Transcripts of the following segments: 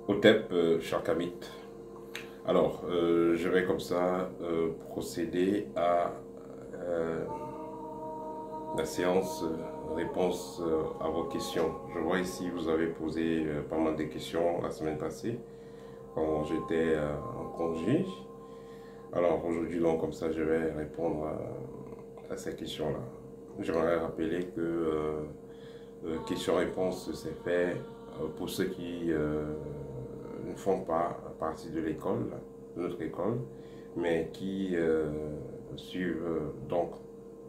Otep, Charkamit. Alors, je vais comme ça procéder à euh, la séance réponse à vos questions. Je vois ici, vous avez posé pas mal de questions la semaine passée quand j'étais en congé. Alors aujourd'hui, donc, comme ça, je vais répondre à ces questions-là. J'aimerais rappeler que question-réponse, c'est fait pour ceux qui ne font pas partie de l'école, de notre école, mais qui suivent donc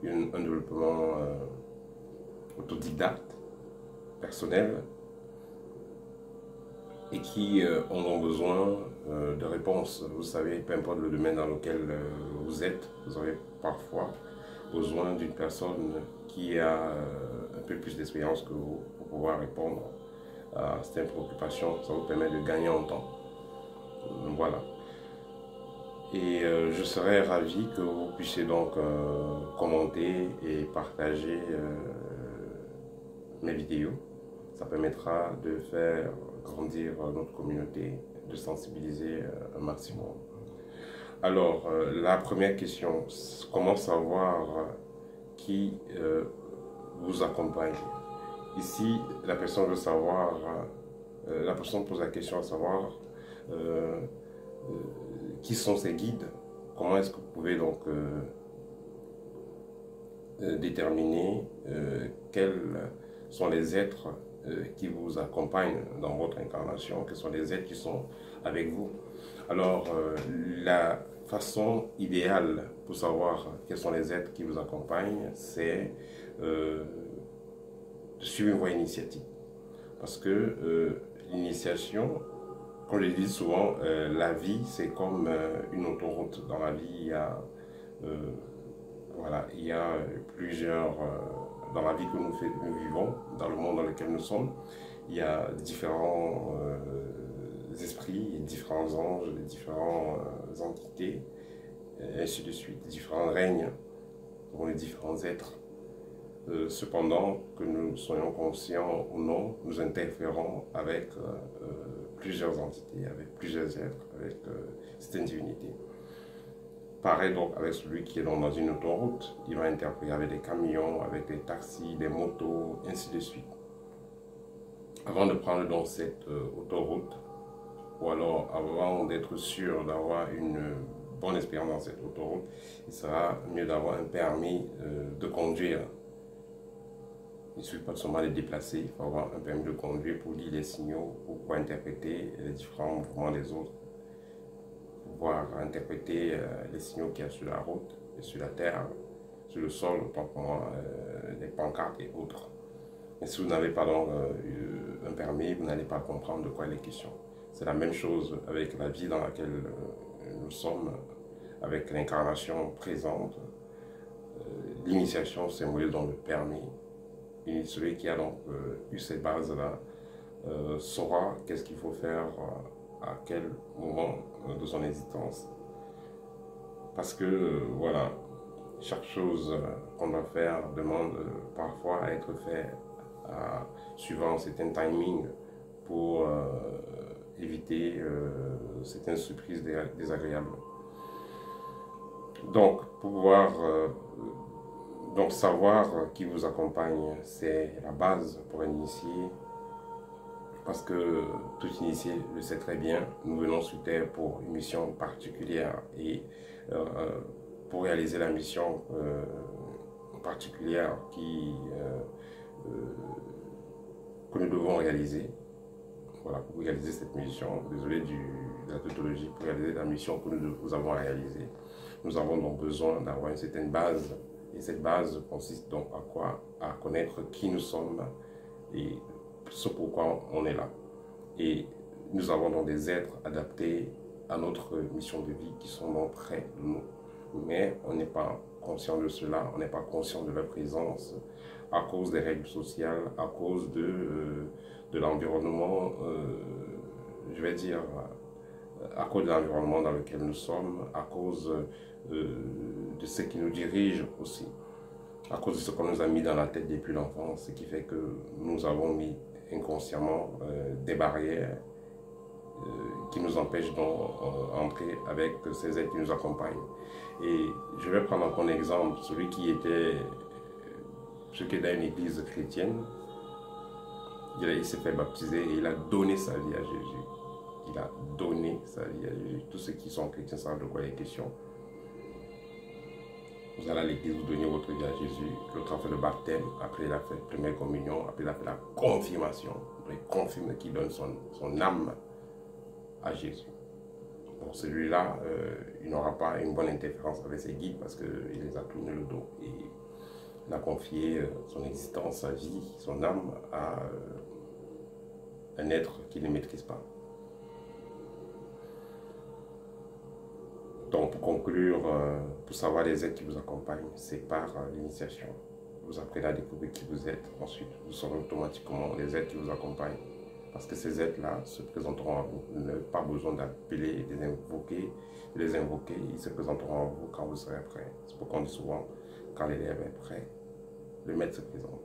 un développement autodidacte, personnel, et qui en ont besoin de réponses. Vous savez, peu importe le domaine dans lequel vous êtes, vous avez parfois besoin d'une personne qui a un peu plus d'expérience que vous pour pouvoir répondre à certaines préoccupations. Ça vous permet de gagner en temps. Voilà. Et je serais ravi que vous puissiez donc commenter et partager mes vidéos. Ça permettra de faire grandir notre communauté, de sensibiliser un maximum. Alors, la première question, comment savoir qui vous accompagne? Ici, la personne veut savoir, la personne pose la question à savoir euh, qui sont ses guides. Comment est-ce que vous pouvez donc déterminer quels sont les êtres qui vous accompagnent dans votre incarnation, quels sont les êtres qui sont avec vous. Alors, la façon idéale pour savoir quels sont les êtres qui vous accompagnent, c'est de suivre une voie initiatique. Parce que l'initiation, comme je le dis souvent, la vie, c'est comme une autoroute. Dans la vie, euh, voilà, il y a plusieurs, dans la vie que nous vivons, dans le monde dans lequel nous sommes, il y a différents esprits, différents anges, différentes entités, et ainsi de suite, différents règnes pour les différents êtres. Cependant, que nous soyons conscients ou non, nous interférons avec plusieurs entités, avec plusieurs êtres, avec certaines divinités. Pareil donc avec celui qui est dans une autoroute, il va interférer avec des camions, avec des taxis, des motos, ainsi de suite. Avant de prendre donc cette autoroute, ou alors avant d'être sûr d'avoir une bonne expérience dans cette autoroute, il sera mieux d'avoir un permis de conduire. Il ne suffit pas de seulement les déplacer, il faut avoir un permis de conduire pour lire les signaux, pour pouvoir interpréter les différents mouvements des autres, pour pouvoir interpréter les signaux qu'il y a sur la route, et sur la terre, sur le sol, autant pour moi, les pancartes et autres. Mais si vous n'avez pas donc un permis, vous n'allez pas comprendre de quoi il est question. C'est la même chose avec la vie dans laquelle nous sommes, avec l'incarnation présente. L'initiation symbolise dans le permis. Et celui qui a donc eu ces bases-là saura qu'est-ce qu'il faut faire à quel moment de son existence. Parce que, voilà, chaque chose qu'on doit faire demande parfois à être fait suivant certains timings pour éviter certaines surprises désagréables. Donc, pour pouvoir donc savoir qui vous accompagne, c'est la base pour un initié, parce que tout initié le sait très bien, nous venons sur Terre pour une mission particulière et pour réaliser la mission particulière que nous devons réaliser. Voilà, pour réaliser cette mission, désolé de la tautologie, pour réaliser la mission que nous avons réalisée, nous avons donc besoin d'avoir une certaine base. Et cette base consiste donc à quoi? À connaître qui nous sommes et ce pourquoi on est là. Et nous avons donc des êtres adaptés à notre mission de vie qui sont donc près de nous. Mais on n'est pas conscient de cela, on n'est pas conscient de leur présence à cause des règles sociales, à cause de l'environnement, je vais dire, à cause de l'environnement dans lequel nous sommes, à cause de ce qui nous dirige aussi, à cause de ce qu'on nous a mis dans la tête depuis l'enfance, ce qui fait que nous avons mis inconsciemment des barrières qui nous empêchent d'entrer avec ces êtres qui nous accompagnent. Et je vais prendre comme exemple celui qui était dans une église chrétienne. Il s'est fait baptiser et il a donné sa vie à Jésus. Il a donné sa vie à Jésus. Tous ceux qui sont chrétiens savent de quoi il est question. Vous allez à l'église, vous donnez votre vie à Jésus. L'autre a fait le baptême, après il a fait la première communion, après il a fait la confirmation. Il confirme qu'il donne son âme à Jésus. Bon, celui-là, il n'aura pas une bonne interférence avec ses guides parce qu'il les a tourné le dos. Et il a confié son existence, sa vie, son âme à un être qu'il ne maîtrise pas. Donc, pour conclure, pour savoir les êtres qui vous accompagnent, c'est par l'initiation. Vous apprenez à découvrir qui vous êtes. Ensuite, vous saurez automatiquement les êtres qui vous accompagnent. Parce que ces êtres-là se présenteront à vous. Vous n'avez pas besoin d'appeler, de les invoquer. Ils se présenteront à vous quand vous serez prêt. C'est pourquoi on dit souvent, quand l'élève est prêt, le maître se présente.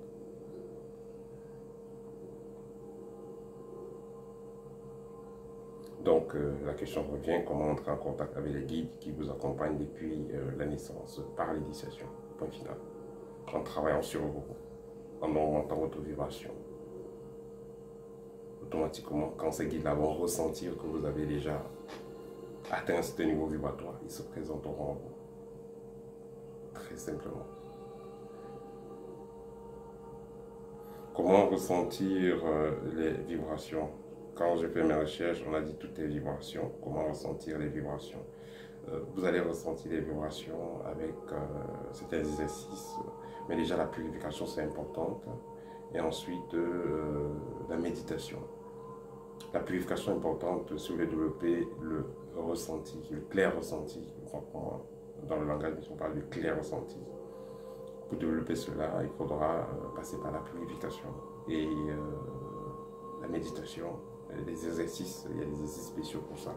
Donc, la question revient, comment entrer en contact avec les guides qui vous accompagnent depuis la naissance, par l'initiation, point final. En travaillant sur vous, en augmentant votre vibration. Automatiquement, quand ces guides-là vont ressentir que vous avez déjà atteint un certain niveau vibratoire, ils se présenteront à vous. Très simplement. Comment ressentir les vibrations? Quand j'ai fait mes recherches, on a dit toutes les vibrations. Comment ressentir les vibrations? Vous allez ressentir les vibrations avec certains exercices. Mais déjà, la purification, c'est importante. Et ensuite, la méditation. La purification est importante si vous voulez développer le ressenti, le clair ressenti. Dans le langage, on parle de clair ressenti. Pour développer cela, il faudra passer par la purification et la méditation, les exercices. Il y a des exercices spéciaux pour ça.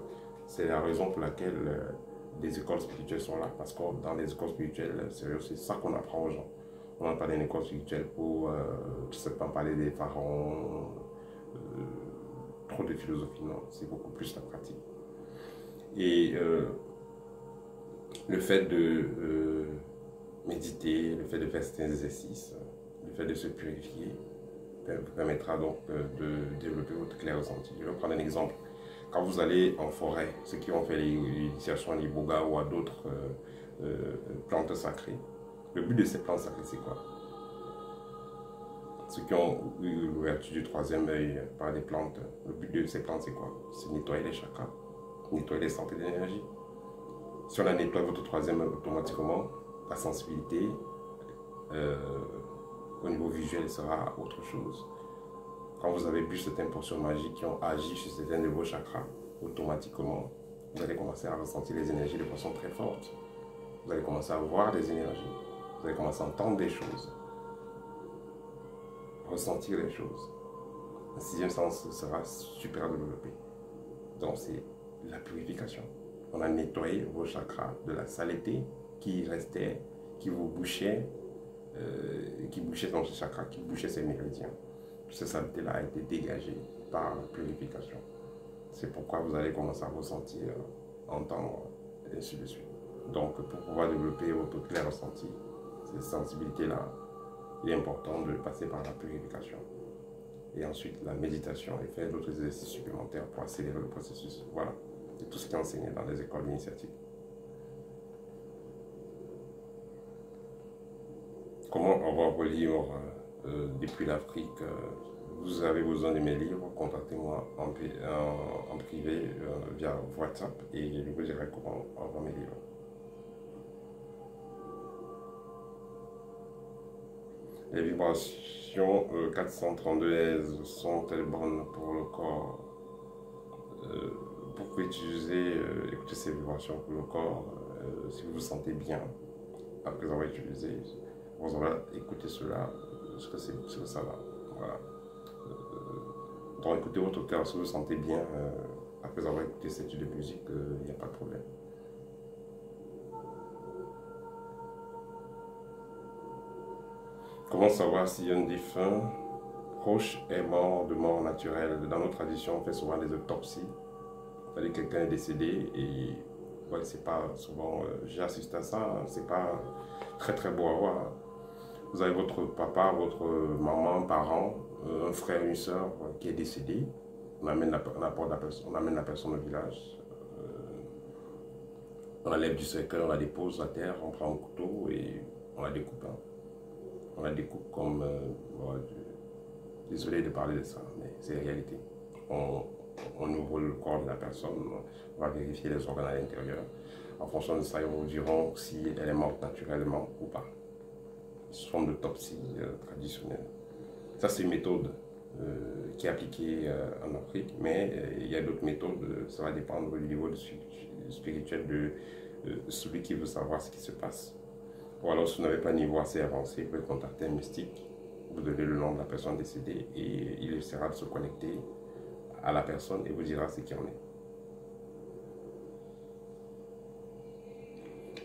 C'est la raison pour laquelle les écoles spirituelles sont là, parce que dans les écoles spirituelles, c'est ça qu'on apprend aux gens. On n'a pas d'une école spirituelle pour tout simplement parler des pharaons, trop de philosophie, non, c'est beaucoup plus la pratique. Et le fait de méditer, le fait de faire certains exercices, le fait de se purifier, vous permettra donc de développer votre clair ressenti. Je vais prendre un exemple. Quand vous allez en forêt, ceux qui ont fait l'initiation à l'Iboga ou à d'autres plantes sacrées, le but de ces plantes sacrées, c'est quoi? Ceux qui ont eu l'ouverture du troisième œil par des plantes, le but de ces plantes, c'est quoi? C'est nettoyer les chakras, nettoyer les centres d'énergie. Si on a nettoyé votre troisième œil, automatiquement, la sensibilité au niveau visuel sera autre chose. Quand vous avez bu certaines portions magiques qui ont agi sur certains de vos chakras, automatiquement, vous allez commencer à ressentir les énergies de façon très forte. Vous allez commencer à voir des énergies. Vous allez commencer à entendre des choses. Ressentir les choses. Un sixième sens sera super développé. Donc c'est la purification. On a nettoyé vos chakras de la saleté qui restait, qui vous bouchait, qui bouchait dans ces chakras, qui bouchait ces méridiens. Toute cette saleté-là a été dégagée par la purification. C'est pourquoi vous allez commencer à ressentir, entendre, et ainsi de suite. Donc, pour pouvoir développer votre clair ressenti, cette sensibilité-là, il est important de passer par la purification. Et ensuite, la méditation et faire d'autres exercices supplémentaires pour accélérer le processus. Voilà. C'est tout ce qui est enseigné dans les écoles initiatiques. Comment avoir vos livres depuis l'Afrique? Vous avez besoin de mes livres, contactez-moi en privé via WhatsApp et je vous dirai comment avoir mes livres. Les vibrations 432 Hz sont-elles bonnes pour le corps? Pour utiliser, écouter ces vibrations pour le corps, si vous vous sentez bien après avoir utilisé, vous allez écouter cela, ce que ça va. Voilà. Donc écoutez votre cœur, si vous vous sentez bien après avoir écouté cette étude de musique, il n'y a pas de problème. Comment savoir si un défunt proche est mort de mort naturelle? Dans nos traditions, on fait souvent des autopsies C'est-à-dire quelqu'un est décédé et ouais, c'est pas souvent, j'ai assisté à ça, hein, c'est pas très très beau à voir. Vous avez votre papa, votre maman, parent, un frère, une soeur qui est décédé. On amène on amène la personne au village. On la lève du cercueil, on la dépose à terre, on prend un couteau et on la découpe. Hein. On la découpe comme... désolé de parler de ça, mais c'est la réalité. On ouvre le corps de la personne, on va vérifier les organes à l'intérieur. En fonction de ça, ils vous diront si elle est morte naturellement ou pas. Sous forme d'autopsie traditionnelle. Ça, c'est une méthode qui est appliquée en Afrique, mais il y a d'autres méthodes, ça va dépendre du niveau spirituel de celui qui veut savoir ce qui se passe. Ou alors, si vous n'avez pas un niveau assez avancé, vous pouvez contacter un mystique, vous donnez le nom de la personne décédée et il essaiera de se connecter à la personne et vous dira ce qu'il en est.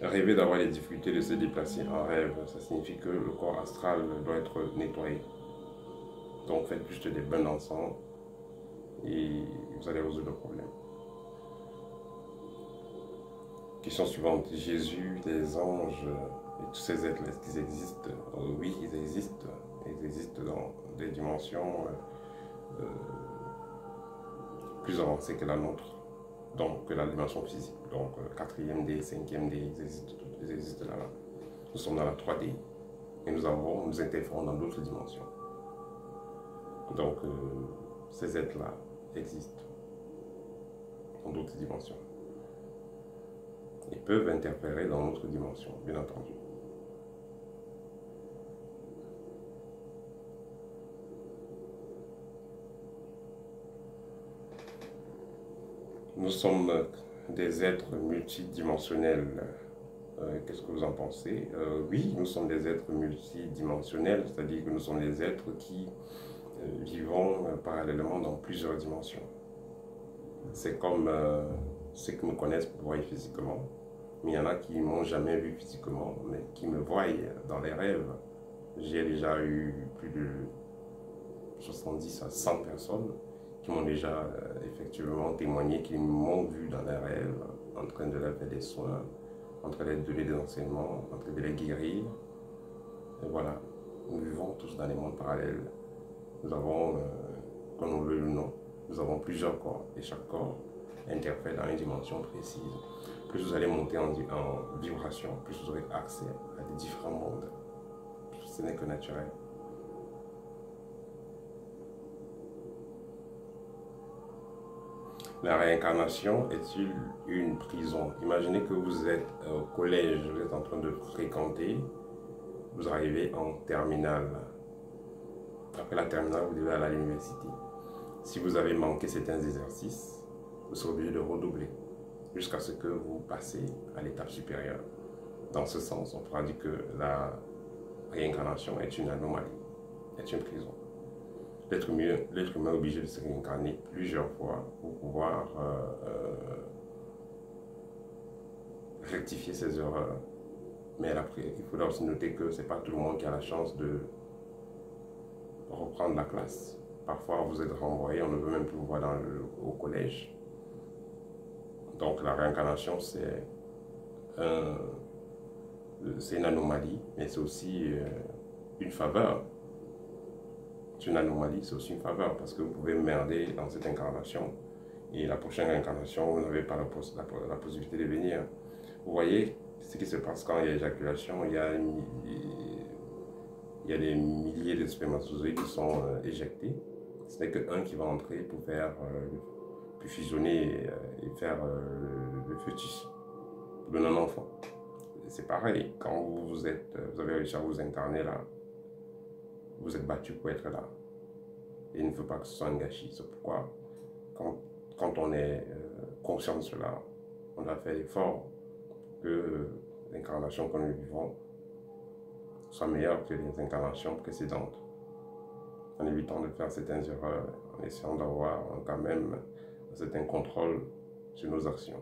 Rêver d'avoir des difficultés de se déplacer en rêve, ça signifie que le corps astral doit être nettoyé. Donc faites juste des bains d'encens et vous allez résoudre le problème. Question suivante. Jésus, les anges et tous ces êtres, est-ce qu'ils existent? Oui, ils existent. Ils existent dans des dimensions plus avancées que la nôtre. Donc que la dimension physique. Donc 4e D, 5e D, ils existent là. Nous sommes dans la 3D. Et nous interférons dans d'autres dimensions. Donc ces êtres-là existent dans d'autres dimensions. Ils peuvent interférer dans notre dimension, bien entendu. Nous sommes des êtres multidimensionnels. Qu'est-ce que vous en pensez? Oui, nous sommes des êtres multidimensionnels, c'est-à-dire que nous sommes des êtres qui vivons parallèlement dans plusieurs dimensions. C'est comme ceux qui me connaissent me voient physiquement, mais il y en a qui ne m'ont jamais vu physiquement, mais qui me voient dans les rêves. J'ai déjà eu plus de 70 à 100 personnes qui m'ont déjà effectivement témoigné, qui m'ont vu dans les rêves, en train de leur faire des soins, en train de leur donner des enseignements, en train de les guérir. Et voilà, nous vivons tous dans les mondes parallèles. Nous avons, comme on veut le nom, nous avons plusieurs corps et chaque corps interfère dans une dimension précise. Plus vous allez monter en vibration, plus vous aurez accès à des différents mondes. Ce n'est que naturel. La réincarnation est-il une prison? Imaginez que vous êtes au collège, vous êtes en train de fréquenter, vous arrivez en terminale. Après la terminale, vous devez aller à l'université. Si vous avez manqué certains exercices, vous serez obligé de redoubler jusqu'à ce que vous passez à l'étape supérieure. Dans ce sens, on pourra dire que la réincarnation est une anomalie, est une prison. L'être humain est obligé de se réincarner plusieurs fois pour pouvoir rectifier ses erreurs. Mais après, il faudra aussi noter que ce n'est pas tout le monde qui a la chance de reprendre la classe. Parfois, vous êtes renvoyé, on ne veut même plus vous voir au collège. Donc, la réincarnation, c'est une anomalie, mais c'est aussi une faveur. C'est une anomalie, c'est aussi une faveur, parce que vous pouvez merder dans cette incarnation, et la prochaine incarnation, vous n'avez pas la possibilité de venir. Vous voyez ce qui se passe quand il y a éjaculation, il y a des milliers de spermatozoïdes qui sont éjectés. Ce n'est qu'un qui va entrer pour faire, puis fusionner et faire le fœtus, pour donner un enfant. C'est pareil, quand vous avez réussi à vous incarner là, vous êtes battu pour être là. Et il ne faut pas que ce soit un gâchis. C'est pourquoi, quand on est conscient de cela, on doit faire l'effort que l'incarnation que nous vivons soit meilleure que les incarnations précédentes, en évitant de faire certaines erreurs, en essayant d'avoir quand même un certain contrôle sur nos actions.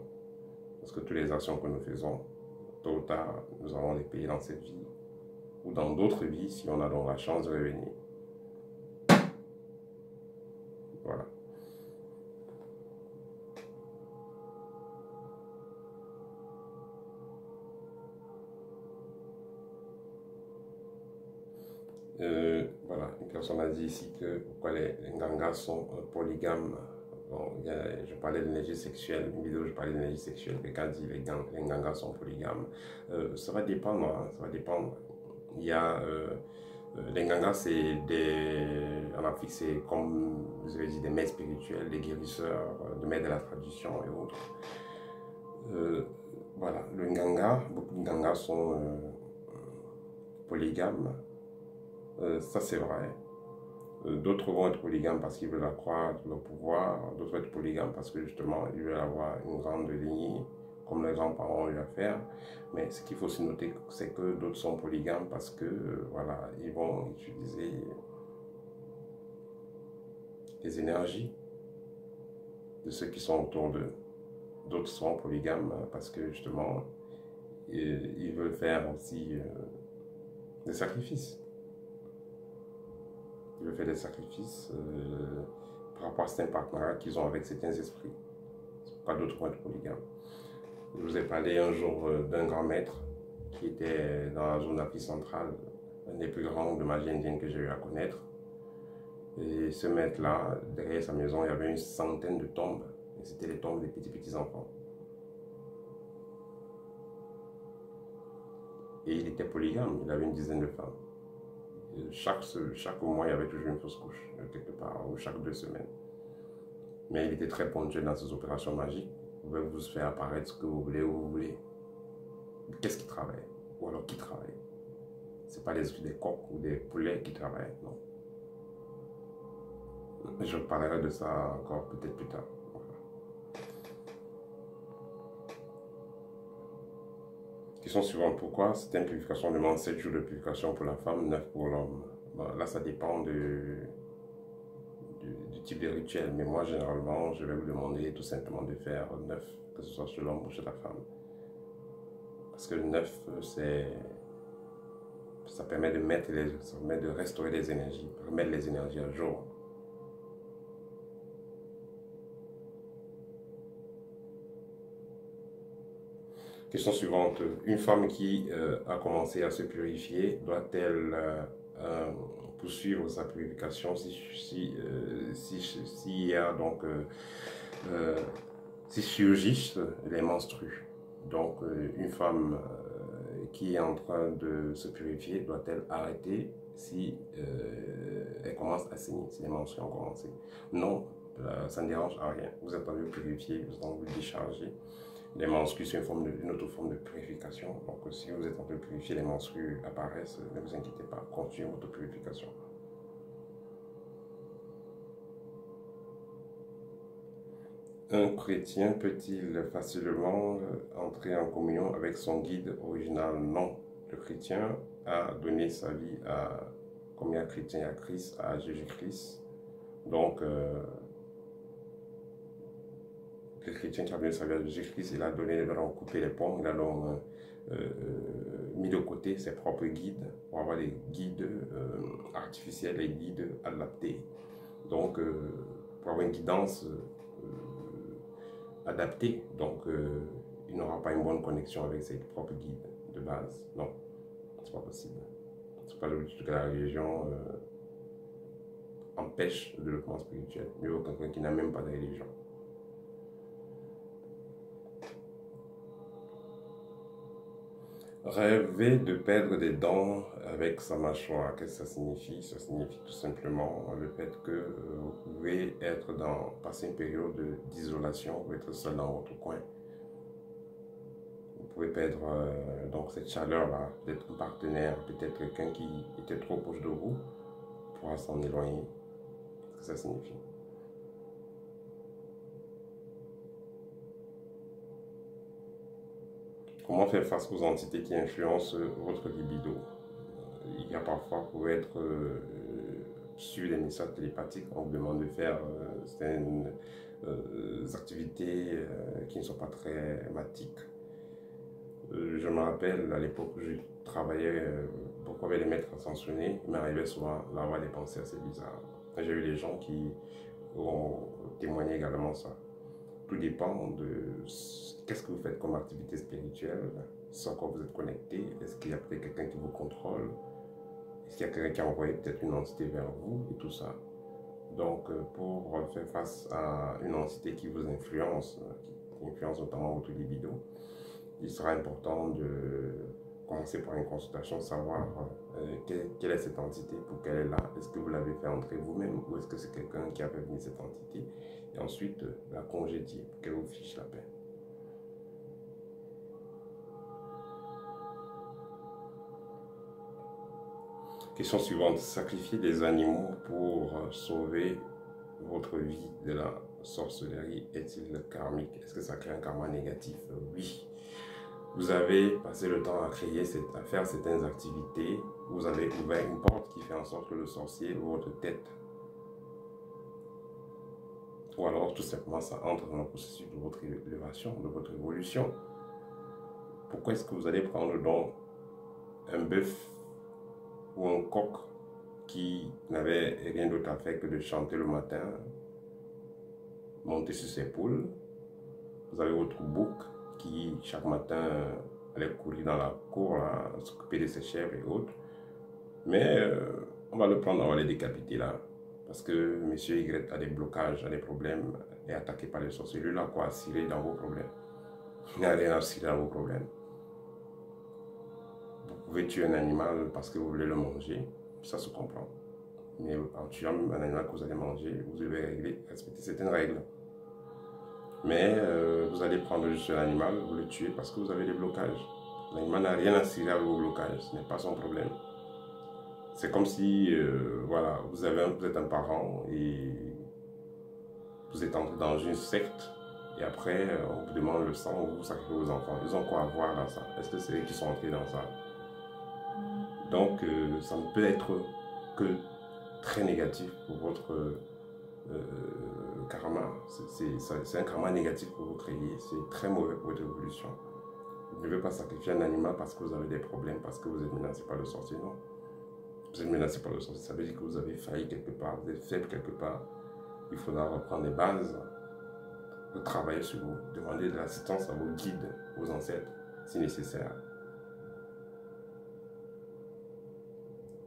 Parce que toutes les actions que nous faisons, tôt ou tard, nous allons les payer dans cette vie ou dans d'autres vies si on a donc la chance de revenir. Voilà. personne a dit ici que pourquoi les Ngangas sont polygames. Bon, je parlais de l'énergie sexuelle, une vidéo, je parlais de l'énergie sexuelle. Quelqu'un dit les Ngangas sont polygames. Ça va dépendre, hein, ça va dépendre. Il y a les Ngangas, c'est en Afrique, c'est comme vous avez dit, des maîtres spirituels, des guérisseurs, des maîtres de la tradition et autres. Voilà, le Nganga, beaucoup de Ngangas sont polygames. Ça, c'est vrai. D'autres vont être polygames parce qu'ils veulent accroître leur pouvoir. D'autres vont être polygames parce que justement, ils veulent avoir une grande lignée, comme les grands-parents ont eu à faire. Mais ce qu'il faut aussi noter, c'est que d'autres sont polygames parce que, voilà, ils vont utiliser les énergies de ceux qui sont autour d'eux. D'autres sont polygames parce que, justement, ils veulent faire aussi des sacrifices. Ils veulent faire des sacrifices par rapport à certains partenariats qu'ils ont avec certains esprits. Pas d'autres vont être polygames. Je vous ai parlé un jour d'un grand maître qui était dans la zone d'Afrique centrale, un des plus grands de magie indienne que j'ai eu à connaître. Et ce maître-là, derrière sa maison, il y avait une centaine de tombes. Et c'était les tombes des petits enfants. Et il était polygame, il avait une dizaine de femmes. Chaque mois, il y avait toujours une fausse couche, quelque part, ou chaque 2 semaines. Mais il était très ponctuel dans ses opérations magiques. Vous pouvez vous faire apparaître ce que vous voulez, où vous voulez. Qu'est-ce qui travaille? Ou alors qui travaille? Ce n'est pas des coqs ou des poulets qui travaillent, non. Je parlerai de ça encore peut-être plus tard. Voilà. Question suivante, pourquoi certaines purifications demandent 7 jours de purification pour la femme, 9 pour l'homme? Bon, là, ça dépend du type de rituel, mais moi, généralement, je vais vous demander tout simplement de faire 9, que ce soit chez l'homme ou chez la femme. Parce que le 9, ça permet de restaurer les énergies, remettre les énergies à jour. Question suivante. Une femme qui a commencé à se purifier, doit-elle poursuivre sa purification si surgissent les menstrues? Donc, une femme qui est en train de se purifier, doit-elle arrêter si elle commence à saigner, si les menstrues ont commencé? Non, ça ne dérange à rien. Vous êtes en train de purifier, vous êtes en train de vous décharger. Les menstrues, c'est une autre forme de purification. Donc, si vous êtes en train de purifier, les menstrues apparaissent, ne vous inquiétez pas, continuez votre purification. Un chrétien peut-il facilement entrer en communion avec son guide original? Non. Le chrétien a donné sa vie à, comme il y a chrétien, il y a Christ, à Jésus-Christ. Donc, le chrétien qui a donné sa vie à Jésus-Christ, il a donc coupé les ponts, il a donc mis de côté ses propres guides pour avoir des guides artificiels et guides adaptés. Donc, pour avoir une guidance adaptée, donc il n'aura pas une bonne connexion avec ses propres guides de base. Non, c'est pas possible. C'est pas l'objectif que la religion empêche le développement spirituel. Il y a quelqu'un qui n'a même pas de religion. Rêver de perdre des dents avec sa mâchoire, qu'est-ce que ça signifie? Ça signifie tout simplement le fait que vous pouvez passer une période d'isolation, vous pouvez être seul dans votre coin. Vous pouvez perdre donc cette chaleur-là, peut-être un partenaire, peut-être quelqu'un qui était trop proche de vous, pourra s'en éloigner. Qu'est-ce que ça signifie? Comment faire face aux entités qui influencent votre libido? Il y a parfois, vous pouvez être sur des messages télépathiques, on vous demande de faire certaines activités qui ne sont pas très mathiques. Je me rappelle à l'époque où je travaillais beaucoup avec les maîtres ascensionnés, il m'arrivait souvent d'avoir des pensées assez bizarres. J'ai eu des gens qui ont témoigné également ça. Tout dépend de qu'est-ce que vous faites comme activité spirituelle, sur quoi vous êtes connecté, est-ce qu'il y a peut-être quelqu'un qui vous contrôle, Est-ce qu'il y a quelqu'un qui a envoyé peut-être une entité vers vous et tout ça. Donc, pour faire face à une entité qui vous influence, qui influence notamment votre libido, il sera important de commencer par une consultation, savoir quelle est cette entité, pourquoi elle est là, est-ce que vous l'avez fait entrer vous-même ou est-ce que c'est quelqu'un qui a fait venir cette entité, et ensuite la congédier pour qu'elle vous fiche la paix. Question suivante, sacrifier des animaux pour sauver votre vie de la sorcellerie est-il karmique? Est-ce que ça crée un karma négatif? Oui. Vous avez passé le temps à faire certaines activités, vous avez ouvert une porte qui fait en sorte que le sorcier ouvre votre tête. Ou alors tout simplement ça entre dans le processus de votre élévation, de votre évolution. Pourquoi est-ce que vous allez prendre donc un bœuf ou un coq qui n'avait rien d'autre à faire que de chanter le matin, monter sur ses poules? Vous avez votre bouc qui chaque matin allait courir dans la cour, s'occuper de ses chèvres et autres. Mais on va le prendre, on va le décapiter là. Parce que monsieur Y a des blocages, a des problèmes, est attaqué par les sorciers. Lui là, quoi, cirer dans vos problèmes. Il n'a rien à cirer dans vos problèmes. Vous pouvez tuer un animal parce que vous voulez le manger, ça se comprend. Mais en tuant un animal que vous allez manger, vous devez respecter certaines règles. Mais vous allez prendre juste l'animal, vous le tuez parce que vous avez des blocages. L'animal n'a rien à cirer avec vos blocages, ce n'est pas son problème. C'est comme si, voilà, vous êtes un parent et vous êtes entré dans une secte et après on vous demande le sang, vous sacrifiez vos enfants. Ils ont quoi à voir dans ça? Est-ce que c'est eux qui sont entrés dans ça? Donc ça ne peut être que très négatif pour votre karma. C'est un karma négatif que vous créez, c'est très mauvais pour votre évolution. Vous ne devez pas sacrifier un animal parce que vous avez des problèmes, parce que vous êtes menacé par le sorcier, non. Vous êtes menacé par le sorcier, ça veut dire que vous avez failli quelque part, vous êtes faible quelque part. Il faudra reprendre les bases, travailler sur vous, demander de l'assistance à vos guides, vos ancêtres, si nécessaire.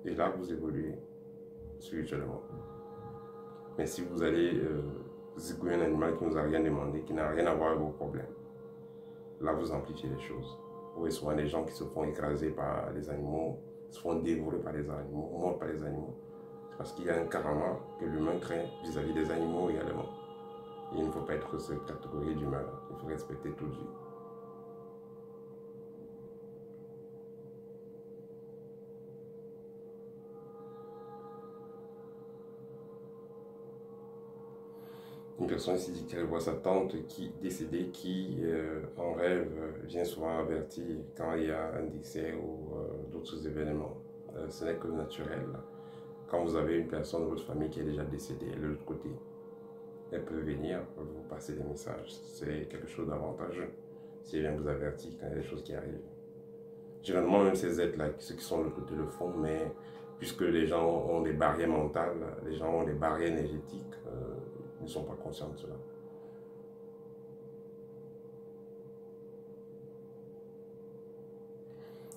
Et là, vous évoluez spirituellement. Mais si vous allez zigouiller un animal qui ne nous a rien demandé, qui n'a rien à voir avec vos problèmes, là, vous amplifiez les choses. Vous voyez souvent des gens qui se font écraser par les animaux, se font dévorer par les animaux, mordre par les animaux. C'est parce qu'il y a un karma que l'humain craint vis-à-vis des animaux également. Et il ne faut pas être cette catégorie d'humain. Il faut respecter toute vie. Une personne ici dit qu'elle voit sa tante décédée qui, en rêve, vient souvent avertir quand il y a un décès ou d'autres événements. Ce n'est que naturel. Quand vous avez une personne de votre famille qui est déjà décédée, elle est de l'autre côté, elle peut venir vous passer des messages. C'est quelque chose d'avantageux si elle vient vous avertir quand il y a des choses qui arrivent. Généralement, même ces êtres-là, ceux qui sont de l'autre côté le font, mais puisque les gens ont des barrières mentales, les gens ont des barrières énergétiques, ils ne sont pas conscients de cela.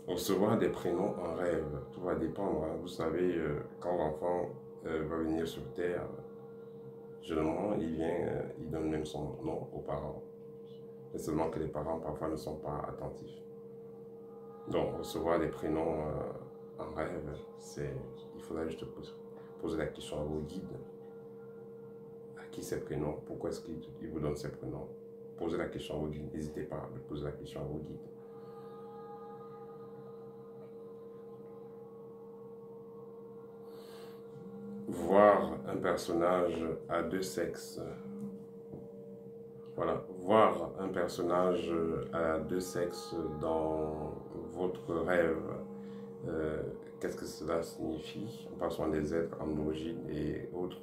Recevoir des prénoms en rêve, tout va dépendre. Vous savez, quand l'enfant va venir sur Terre, généralement, il donne même son nom aux parents. Mais seulement que les parents, parfois, ne sont pas attentifs. Donc, recevoir des prénoms en rêve, il faudra juste poser la question à vos guides. À qui ces prénoms? Pourquoi est-ce qu'ils vous donnent ces prénoms? Posez la question à vos guides. N'hésitez pas à poser la question à vos guides. Voir un personnage à deux sexes. Voilà, voir un personnage à deux sexes dans votre rêve, qu'est-ce que cela signifie? On parle souvent des êtres androgynes et autres.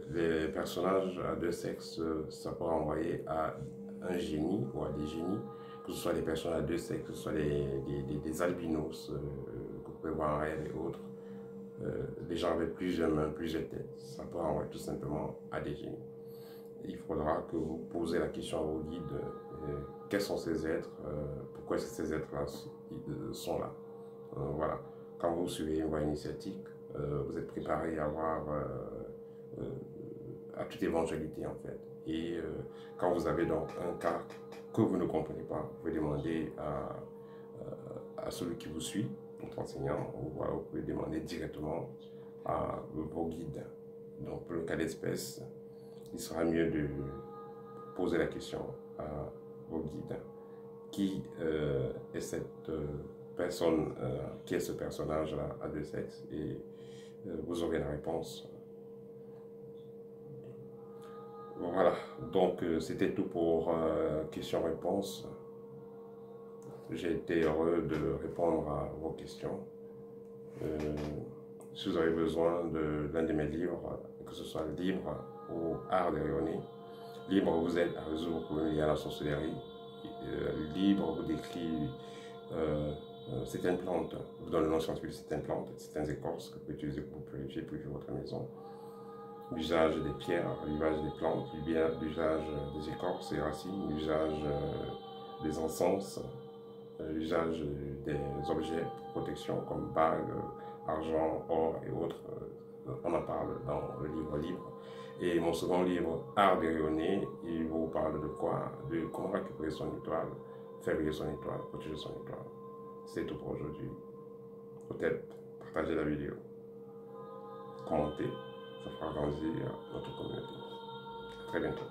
Les personnages à deux sexes, ça peut renvoyer à un génie ou à des génies, que ce soit des personnes à deux sexes, que ce soit des albinos que vous pouvez voir en rêve et autres. Les gens avec plusieurs mains, plusieurs têtes, ça peut renvoyer tout simplement à des génies. Il faudra que vous posez la question à vos guides, quels sont ces êtres, pourquoi ces êtres-là sont là. Voilà. quand vous suivez une voie initiatique, vous êtes préparé à à toute éventualité en fait. Et quand vous avez donc un cas que vous ne comprenez pas, vous pouvez demander à celui qui vous suit, votre enseignant, ou voilà, vous pouvez demander directement à vos guides. Donc pour le cas d'espèce, il sera mieux de poser la question à vos guides. Qui est cette personne, qui est ce personnage-là à deux sexes, et vous aurez la réponse. Voilà, donc c'était tout pour questions-réponses. J'ai été heureux de répondre à vos questions. Si vous avez besoin de l'un de mes livres, que ce soit Libre ou Art de rayonner, Libre vous aide à résoudre vos problèmes liés à la sorcellerie. Libre vous décrit certaines plantes, vous donne le nom scientifique de certaines plantes, certaines écorces que vous pouvez utiliser pour purifier votre maison. L'usage des pierres, l'usage des plantes, l'usage des écorces et racines, l'usage des encens, l'usage des objets de protection comme bagues, argent, or et autres. On en parle dans le livre Libre. Et mon second livre, Art de rayonner, il vous parle de quoi? De comment récupérer son étoile, faire briller son étoile, protéger son étoile. C'est tout pour aujourd'hui. Peut-être partagez la vidéo, commentez, ça fera grandir notre communauté. À très bientôt.